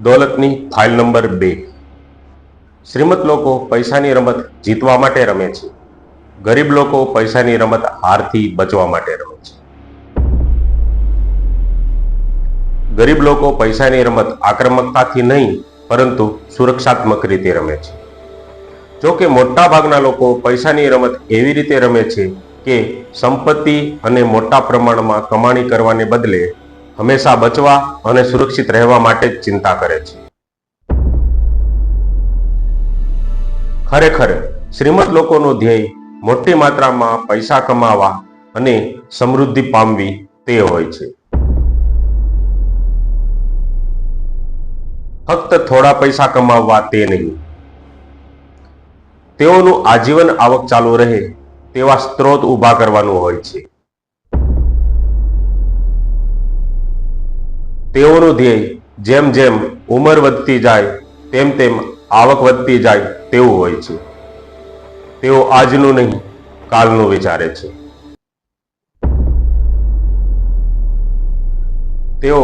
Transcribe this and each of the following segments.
દોલતની file number 2. શ્રીમંત લોકો પૈસાની રમત જીતવા માટે રમે છે. ગરીબ લોકો પૈસાની રમત હારથી બચવા માટે રમે છે. ગરીબ લોકો પૈસાની રમત આક્રમકતાથી નહીં પરંતુ સુરક્ષાત્મક રીતે રમે છે. જો કે મોટા ભાગના લોકો પૈસાની રમત એવી રીતે રમે છે કે સંપત્તિ અને મોટા પ્રમાણમાં કમાણી કરવાને બદલે હંમેશા બચવા અને સુરક્ષિત રહેવા માટે જ ચિંતા કરે છે. ખરેખર શ્રીમંત લોકોનું ધ્યેય મોટી માત્રામાં પૈસા કમાવા અને સમૃદ્ધિ પામવી તે હોય છે. ફક્ત થોડા પૈસા કમાવવા તે નહીં. તેઓનું આજીવન આવક ચાલુ રહે તેવા સ્ત્રોત ઊભા કરવાનું હોય છે. તેઓનું ધ્યેય જેમ જેમ ઉંમર વધતી જાય તેમ તેમ આવક વધતી જાય તેવું હોય છે. તેઓ આજનું નહીં કાલનું વિચારે છે. તેઓ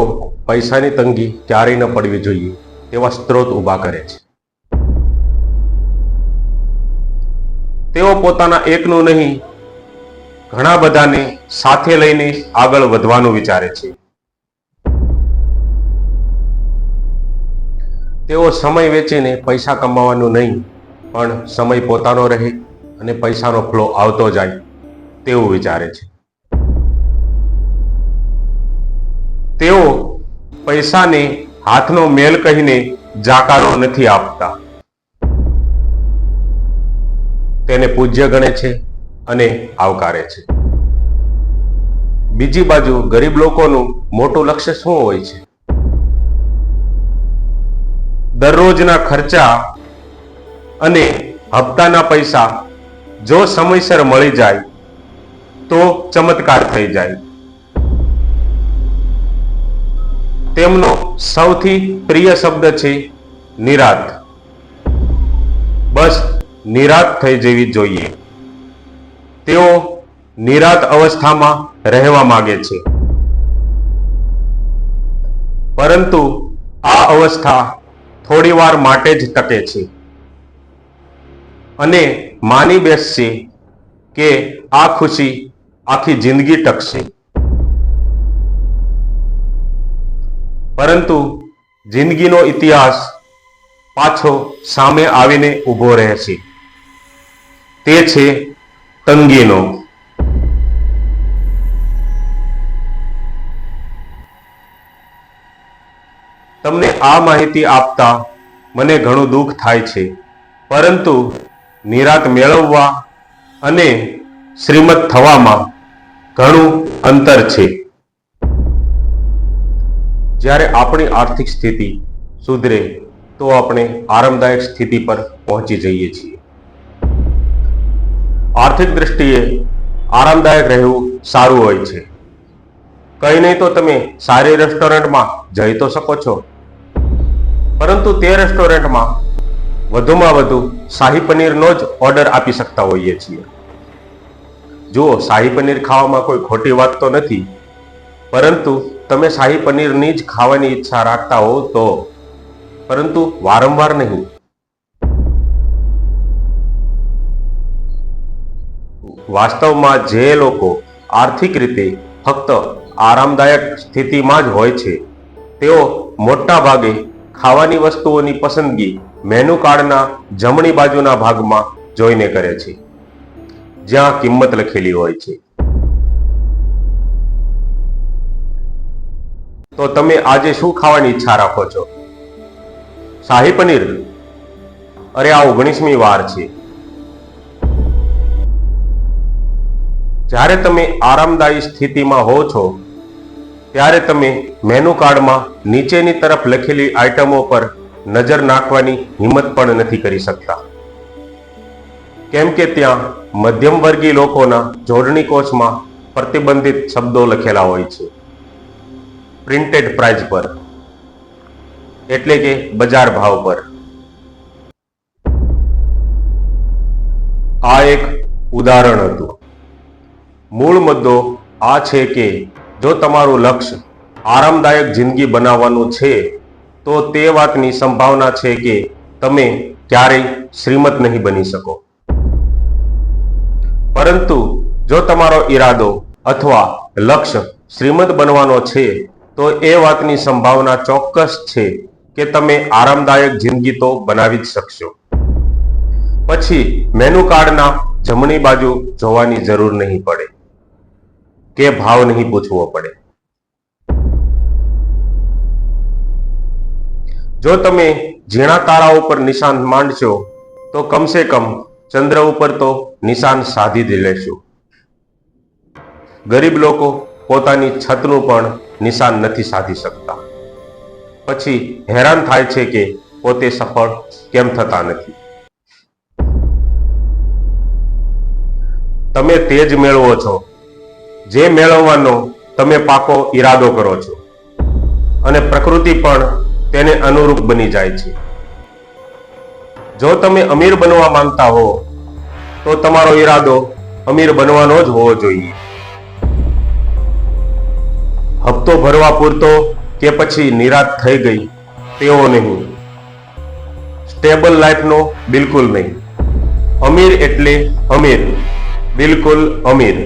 પૈસાની તંગી ક્યારેય ન પડવી જોઈએ તેવા સ્ત્રોત ઊભા કરે છે. તેઓ પોતાના એકનું નહીં ઘણા બધાને સાથે લઈને આગળ વધવાનું વિચારે છે. તેઓ સમય વેચીને પૈસા કમાવાનું નહીં પણ સમય પોતાનો રહે અને પૈસાનો ફ્લો આવતો જાય તેવું વિચારે છે. તેઓ પૈસાને હાથનો મેલ કહીને જાકારો નથી આપતા. તેને પૂજ્ય ગણે છે અને આવકારે છે. બીજી બાજુ ગરીબ લોકોનું મોટું લક્ષ્ય શું હોય છે? દરરોજના ખર્ચા અને હપ્તાના પૈસા જો સમયસર મળી જાય તો ચમત્કાર થઈ જાય. તેમનો સૌથી પ્રિય શબ્દ છે નિરાત. બસ નિરાત થઈ જવી જોઈએ. તેઓ નિરાત અવસ્થામાં રહેવા માંગે છે. પરંતુ આ અવસ્થા થોડી વાર માટે જ ટકે છે અને માની બેસશે કે આ ખુશી આખી જિંદગી ટકશે. પરંતુ જિંદગીનો ઇતિહાસ પાછો સામે આવીને ઊભો રહે છે. તે છે તંગીનો. તમને આ માહિતી આપતા મને ઘણું દુઃખ થાય છે, પરંતુ નિરાત મેળવવા અને શ્રીમંત થવામાં ઘણું અંતર છે. જ્યારે આપણી આર્થિક સ્થિતિ સુધરે તો આપણે આરામદાયક સ્થિતિ પર પહોંચી જઈએ છીએ. આર્થિક દ્રષ્ટિએ આરામદાયક રહેવું સારું હોય છે. કંઈ નહીં તો તમે સારી રેસ્ટોરન્ટમાં જઈ તો શકો છો, પરંતુ તે રેસ્ટોરન્ટમાં વધુમાં વધુ શાહી પનીરનો જ ઓર્ડર આપી શકતા હોઈએ છીએ. જુઓ, શાહી પનીર ખાવામાં કોઈ ખોટી વાત તો નથી, પરંતુ તમે શાહી પનીરની જ ખાવાની ઈચ્છા રાખતા હો તો, પરંતુ વારંવાર નહીં. વાસ્તવમાં જે લોકો આર્થિક રીતે ફક્ત આરામદાયક સ્થિતિમાં જ હોય છે તેઓ મોટા ભાગે ખાવાની વસ્તુઓની પસંદગી મેનુ કાર્ડના જમણી બાજુના ભાગમાં જોઈને કરે છે, જ્યાં કિંમત લખેલી હોય છે. તો તમે આજે શું ખાવાની ઈચ્છા રાખો છો? શાહી પનીર? અરે, આ 19મી વાર છે. જ્યારે તમે આરામદાયી સ્થિતિમાં હો છો ત્યારે તમે મેનુ કાર્ડમાં નીચેની તરફ લખેલી આઇટમો પર નજર નાખવાની હિંમત પણ નથી કરી શકતા, કેમ કે ત્યાં મધ્યમ વર્ગીય લોકોના જોડણી કોષમાં પ્રતિબંધિત શબ્દો લખેલા હોય છે પ્રિન્ટેડ પ્રાઇસ પર, એટલે કે બજાર ભાવ પર. આ એક ઉદાહરણ હતું. મૂળ મુદ્દો આ છે કે જો તમારું લક્ષ્ય આરામદાયક જિંદગી બનાવવાનું છે તો તે વાતની સંભાવના છે કે તમે ક્યારેય શ્રીમંત નહીં બની શકો. પરંતુ જો તમારો ઈરાદો અથવા લક્ષ્ય શ્રીમંત બનવાનો છે તો એ વાતની સંભાવના ચોક્કસ છે કે તમે આરામદાયક જિંદગી તો બનાવી જ શકશો. પછી મેનુ કાર્ડના જમણી બાજુ જોવાની જરૂર નહીં પડે કે ભાવ નહીં પૂછવો પડે. જો તમે ઝીણા તારા ઉપર નિશાન માંડશો તો કમસે કમ ચંદ્ર ઉપર તો નિશાન સાધી જ લેશો. ગરીબ લોકો પોતાની છતનું પણ નિશાન નથી સાધી શકતા. પછી હેરાન થાય છે કે પોતે સફળ કેમ થતા નથી. તમે તે જ મેળવો છો જે મેળવવાનો તમે પાકો ઈરાદો કરો છો, અને પ્રકૃતિ પણ તેને અનુરૂપ બની જાય છે. જો તમે અમીર બનવા માંગતા હો તો તમારો ઈરાદો અમીર બનવાનો જ હોવો જોઈએ. હપ્તો ભરવા પૂરતો કે પછી નિરાશ થઈ ગઈ તેવો નહીં. સ્ટેબલ લાઈફનો બિલકુલ નહીં. અમીર એટલે અમીર, બિલકુલ અમીર.